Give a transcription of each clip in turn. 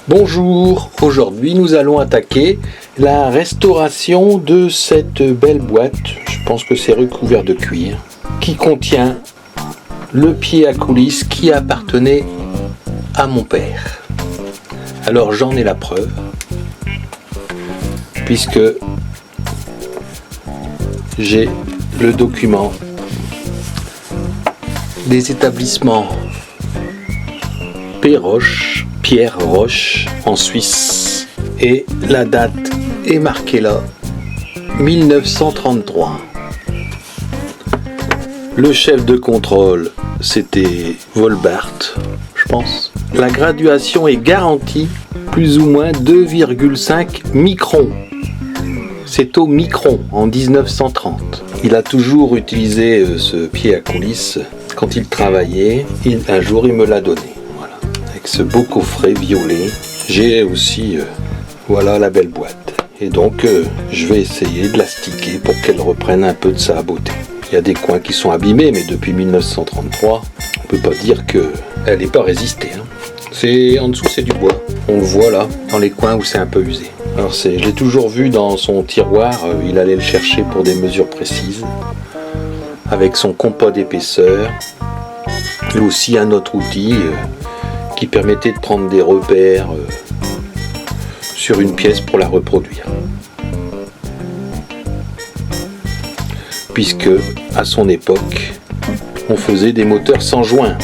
Bonjour, aujourd'hui nous allons attaquer la restauration de cette belle boîte, je pense que c'est recouvert de cuir, qui contient le pied à coulisse qui appartenait à mon père. Alors j'en ai la preuve, puisque j'ai le document des établissements Pierre Roche en Suisse, et la date est marquée là, 1933. Le chef de contrôle c'était Volbart, je pense. La graduation est garantie plus ou moins 2,5 microns. C'est au micron en 1930. Il a toujours utilisé ce pied à coulisse quand il travaillait. Un jour il me l'a donné. Ce beau coffret violet. J'ai aussi voilà la belle boîte, et donc je vais essayer de la sticker pour qu'elle reprenne un peu de sa beauté. Il y a des coins qui sont abîmés, mais depuis 1933 on peut pas dire qu'elle n'ait pas résisté, hein. C'est en dessous, c'est du bois, on le voit là dans les coins où c'est un peu usé. Alors je l'ai toujours vu dans son tiroir, il allait le chercher pour des mesures précises avec son compas d'épaisseur, et aussi un autre outil qui permettait de prendre des repères sur une pièce pour la reproduire. Puisque à son époque, on faisait des moteurs sans joint.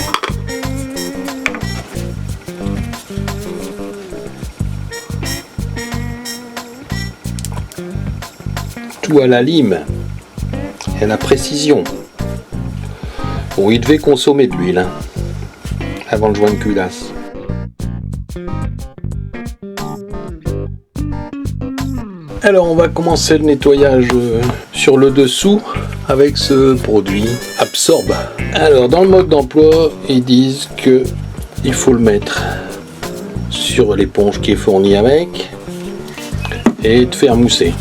Tout à la lime et à la précision. Bon, il devait consommer de l'huile, hein, avant le joint de culasse. Alors on va commencer le nettoyage sur le dessous avec ce produit Absorb. Alors dans le mode d'emploi, ils disent que il faut le mettre sur l'éponge qui est fournie avec et de faire mousser.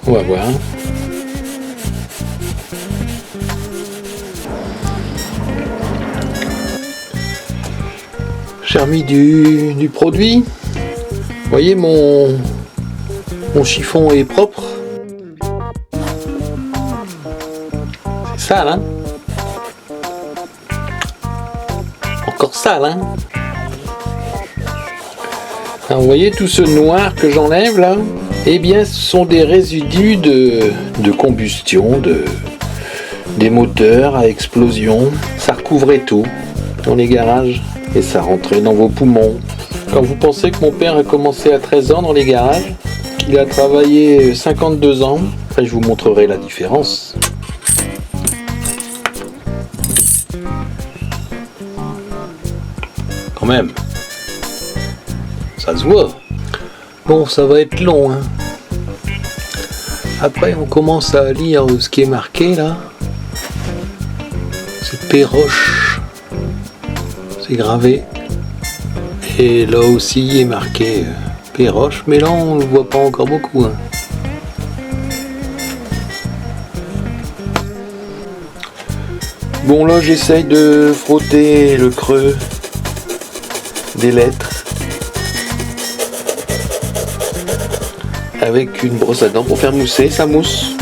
On va voir. J'ai remis du produit. Vous voyez, mon chiffon est propre. C'est sale, hein? Encore sale, hein? Alors, vous voyez tout ce noir que j'enlève là? Eh bien, ce sont des résidus de combustion, des moteurs à explosion. Ça recouvrait tout dans les garages. Et ça rentrait dans vos poumons. Quand vous pensez que mon père a commencé à 13 ans dans les garages, qu'il a travaillé 52 ans, après je vous montrerai la différence. Quand même, ça se voit. Bon, ça va être long, hein. Après, on commence à lire ce qui est marqué là. C'est Péroche. C'est gravé, et là aussi il est marqué Péroche, mais là on ne le voit pas encore beaucoup, hein. Bon, là j'essaye de frotter le creux des lettres avec une brosse à dents pour faire mousser, ça mousse.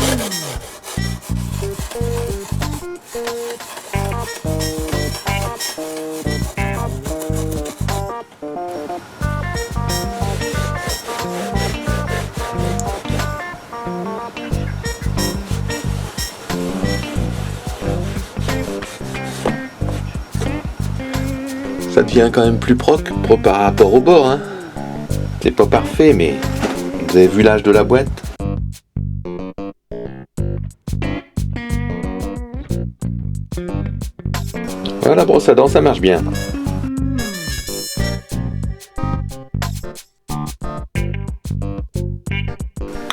Ça devient quand même plus propre par rapport au bord, hein. C'est pas parfait, mais vous avez vu l'âge de la boîte. Voilà, la brosse à dents, ça marche bien.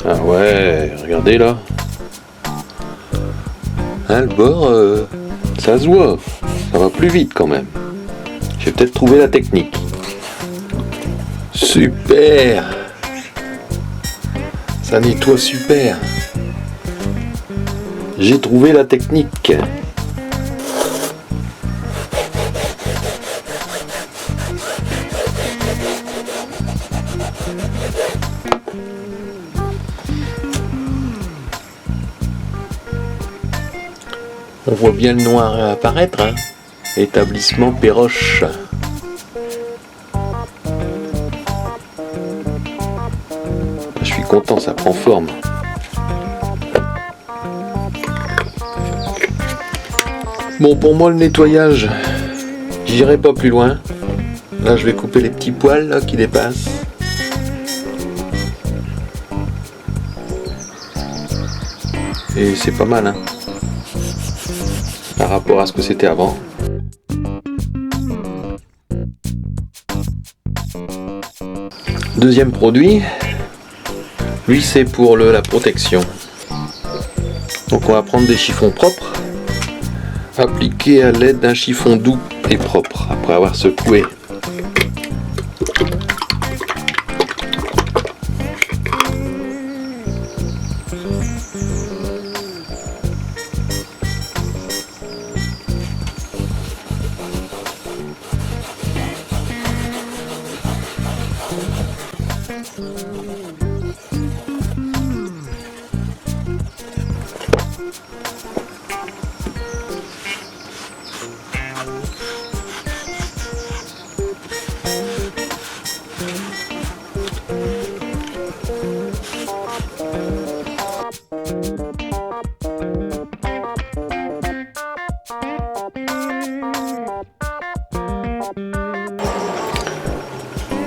Ah ouais, regardez là. Hein, le bord, ça se voit. Ça va plus vite quand même. J'ai peut-être trouvé la technique. Super! Ça nettoie super. J'ai trouvé la technique. On voit bien le noir apparaître, hein. Établissement Perroche. Je suis content, ça prend forme. Bon, pour moi le nettoyage, j'irai pas plus loin. Là je vais couper les petits poils là, qui dépassent. Et c'est pas mal, hein, par rapport à ce que c'était avant. Deuxième produit, lui c'est pour la protection. Donc on va prendre des chiffons propres, appliqués à l'aide d'un chiffon doux et propre après avoir secoué.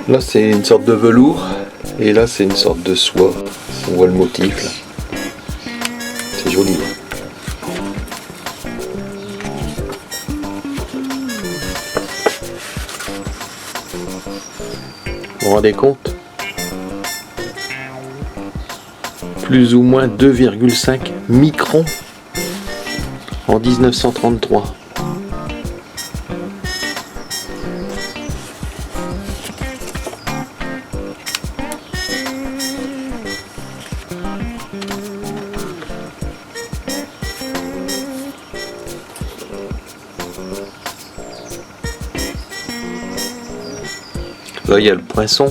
Là c'est une sorte de velours et là c'est une sorte de soie. On voit le motif là. C'est joli. Vous vous rendez compte? Plus ou moins 2,5 microns en 1933. Là, il y a le poinçon.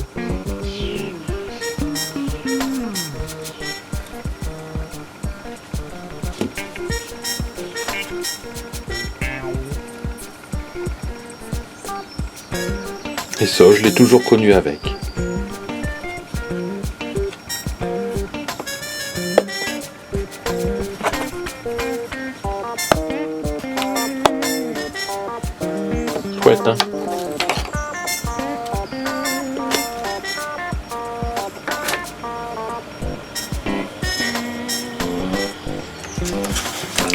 Et ça, je l'ai toujours connu avec. Chouette, hein?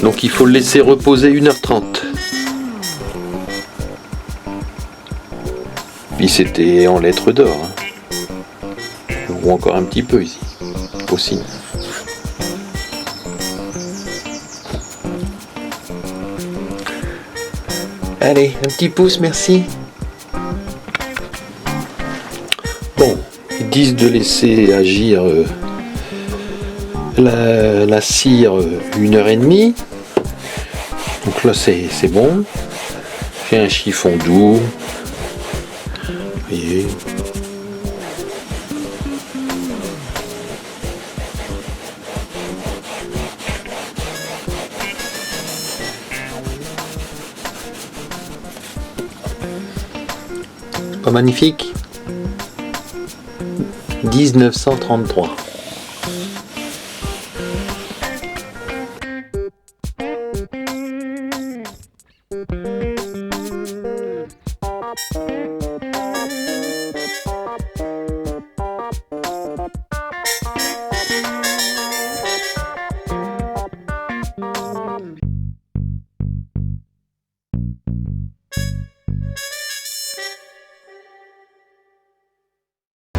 Donc il faut le laisser reposer 1h30. Puis c'était en lettres d'or. Hein. Ou encore un petit peu ici. Aussi. Allez, un petit pouce, merci. Bon, ils disent de laisser agir la cire 1h30. Donc là c'est bon. J'ai un chiffon doux. Vous voyez. Pas magnifique? 1933.